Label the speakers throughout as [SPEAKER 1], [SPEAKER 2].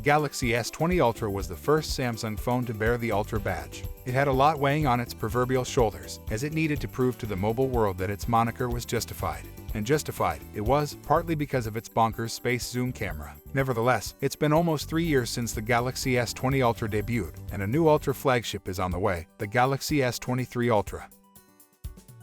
[SPEAKER 1] Galaxy S20 Ultra was the first Samsung phone to bear the Ultra badge. It had a lot weighing on its proverbial shoulders, as it needed to prove to the mobile world that its moniker was justified. And justified it was, partly because of its bonkers space zoom camera. Nevertheless, it's been almost 3 years since the Galaxy S20 Ultra debuted, and a new Ultra flagship is on the way, the Galaxy S23 Ultra.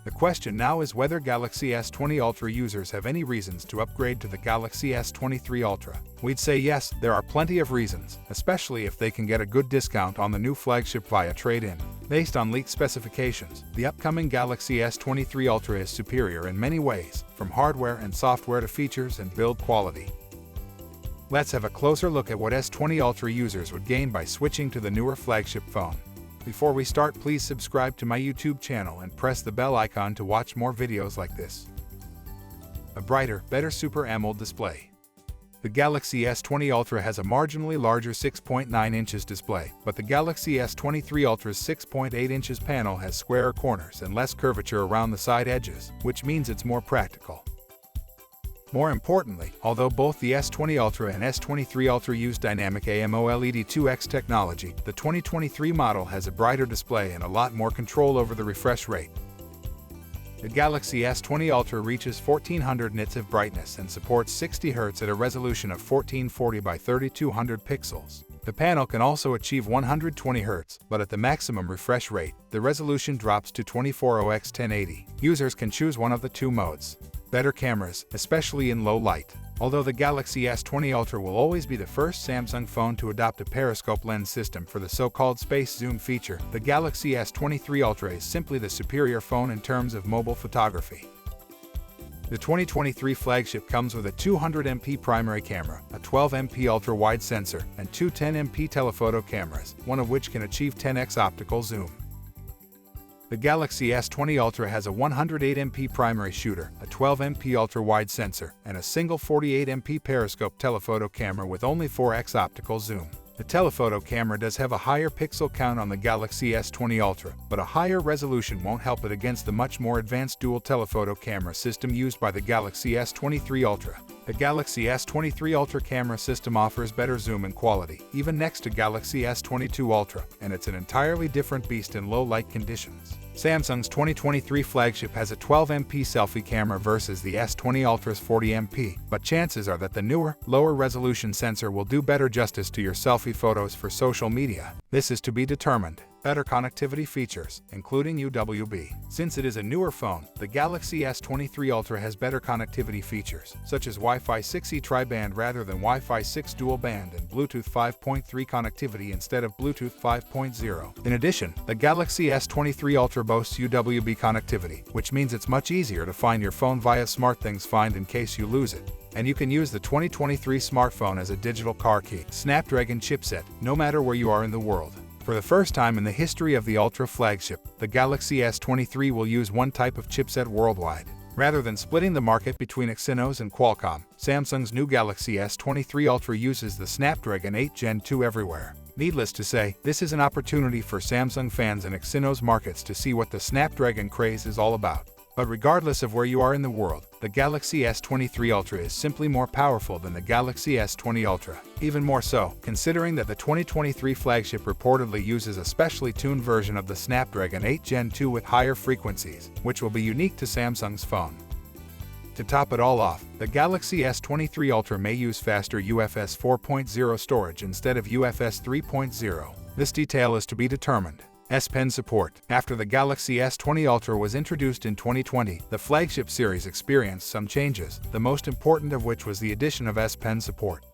[SPEAKER 1] The question now is whether Galaxy S20 Ultra users have any reasons to upgrade to the Galaxy S23 Ultra. We'd say yes, there are plenty of reasons, especially if they can get a good discount on the new flagship via trade-in. Based on leaked specifications, the upcoming Galaxy S23 Ultra is superior in many ways, from hardware and software to features and build quality. Let's have a closer look at what S20 Ultra users would gain by switching to the newer flagship phone. Before we start, please subscribe to my YouTube channel and press the bell icon to watch more videos like this. A brighter, better Super AMOLED display. The Galaxy S20 Ultra has a marginally larger 6.9 inches display, but the Galaxy S23 Ultra's 6.8 inches panel has squarer corners and less curvature around the side edges, which means it's more practical. More importantly, although both the S20 Ultra and S23 Ultra use dynamic AMOLED 2X technology, the 2023 model has a brighter display and a lot more control over the refresh rate. The Galaxy S20 Ultra reaches 1400 nits of brightness and supports 60 Hz at a resolution of 1440 by 3200 pixels. The panel can also achieve 120 Hz, but at the maximum refresh rate, the resolution drops to 2400 x 1080. Users can choose one of the two modes. Better cameras, especially in low light. Although the Galaxy S20 Ultra will always be the first Samsung phone to adopt a periscope lens system for the so-called space zoom feature, the Galaxy S23 Ultra is simply the superior phone in terms of mobile photography. The 2023 flagship comes with a 200MP primary camera, a 12MP ultra-wide sensor, and two 10MP telephoto cameras, one of which can achieve 10x optical zoom. The Galaxy S20 Ultra has a 108MP primary shooter, a 12MP ultra-wide sensor, and a single 48MP periscope telephoto camera with only 4x optical zoom. The telephoto camera does have a higher pixel count on the Galaxy S20 Ultra, but a higher resolution won't help it against the much more advanced dual telephoto camera system used by the Galaxy S23 Ultra. The Galaxy S23 Ultra camera system offers better zoom and quality, even next to Galaxy S22 Ultra, and it's an entirely different beast in low light conditions. Samsung's 2023 flagship has a 12MP selfie camera versus the S20 Ultra's 40MP, but chances are that the newer, lower resolution sensor will do better justice to your selfie photos for social media. This is to be determined. Better connectivity features, including UWB. Since it is a newer phone, the Galaxy S23 Ultra has better connectivity features, such as Wi-Fi 6E tri-band rather than Wi-Fi 6 dual-band and Bluetooth 5.3 connectivity instead of Bluetooth 5.0. In addition, the Galaxy S23 Ultra boasts UWB connectivity, which means it's much easier to find your phone via SmartThings Find in case you lose it. And you can use the 2023 smartphone as a digital car key, Snapdragon chipset, no matter where you are in the world. For the first time in the history of the Ultra flagship, the Galaxy S23 will use one type of chipset worldwide. Rather than splitting the market between Exynos and Qualcomm, Samsung's new Galaxy S23 Ultra uses the Snapdragon 8 Gen 2 everywhere. Needless to say, this is an opportunity for Samsung fans in Exynos markets to see what the Snapdragon craze is all about. But regardless of where you are in the world, the Galaxy S23 Ultra is simply more powerful than the Galaxy S20 Ultra. Even more so, considering that the 2023 flagship reportedly uses a specially tuned version of the Snapdragon 8 Gen 2 with higher frequencies, which will be unique to Samsung's phone. To top it all off, the Galaxy S23 Ultra may use faster UFS 4.0 storage instead of UFS 3.0. This detail is to be determined. S Pen support. After the Galaxy S20 Ultra was introduced in 2020, the flagship series experienced some changes, the most important of which was the addition of S Pen support.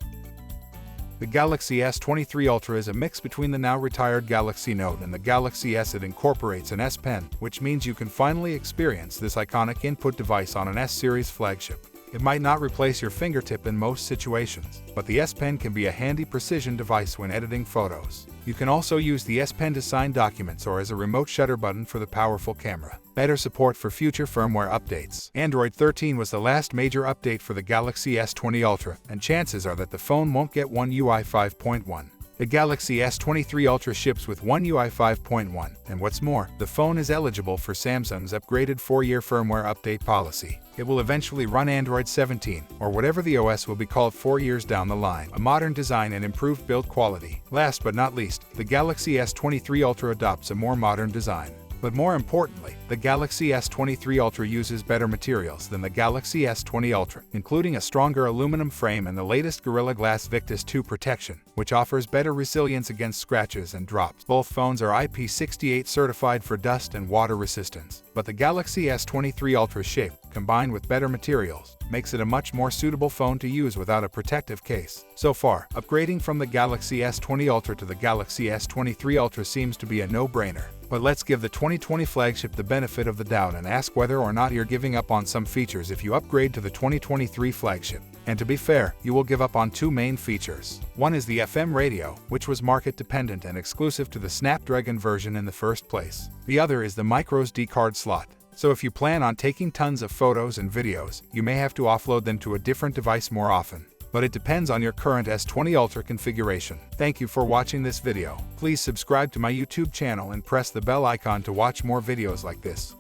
[SPEAKER 1] The Galaxy S23 Ultra is a mix between the now retired Galaxy Note and the Galaxy S. It incorporates an S Pen, which means you can finally experience this iconic input device on an S-series flagship. It might not replace your fingertip in most situations, but the S Pen can be a handy precision device when editing photos. You can also use the S Pen to sign documents or as a remote shutter button for the powerful camera. Better support for future firmware updates. Android 13 was the last major update for the Galaxy S20 Ultra, and chances are that the phone won't get One UI 5.1. The Galaxy S23 Ultra ships with One UI 5.1, and what's more, the phone is eligible for Samsung's upgraded 4-year firmware update policy. It will eventually run Android 17, or whatever the OS will be called 4 years down the line. A modern design and improved build quality. Last but not least, the Galaxy S23 Ultra adopts a more modern design. But more importantly, the Galaxy S23 Ultra uses better materials than the Galaxy S20 Ultra, including a stronger aluminum frame and the latest Gorilla Glass Victus 2 protection, which offers better resilience against scratches and drops. Both phones are IP68 certified for dust and water resistance, but the Galaxy S23 Ultra's shape, combined with better materials, makes it a much more suitable phone to use without a protective case. So far, upgrading from the Galaxy S20 Ultra to the Galaxy S23 Ultra seems to be a no-brainer. But let's give the 2020 flagship the benefit of the doubt and ask whether or not you're giving up on some features if you upgrade to the 2023 flagship. And to be fair, you will give up on two main features. One is the FM radio, which was market-dependent and exclusive to the Snapdragon version in the first place. The other is the microSD card slot. So if you plan on taking tons of photos and videos, you may have to offload them to a different device more often. But it depends on your current S20 Ultra configuration. Thank you for watching this video. Please subscribe to my YouTube channel and press the bell icon to watch more videos like this.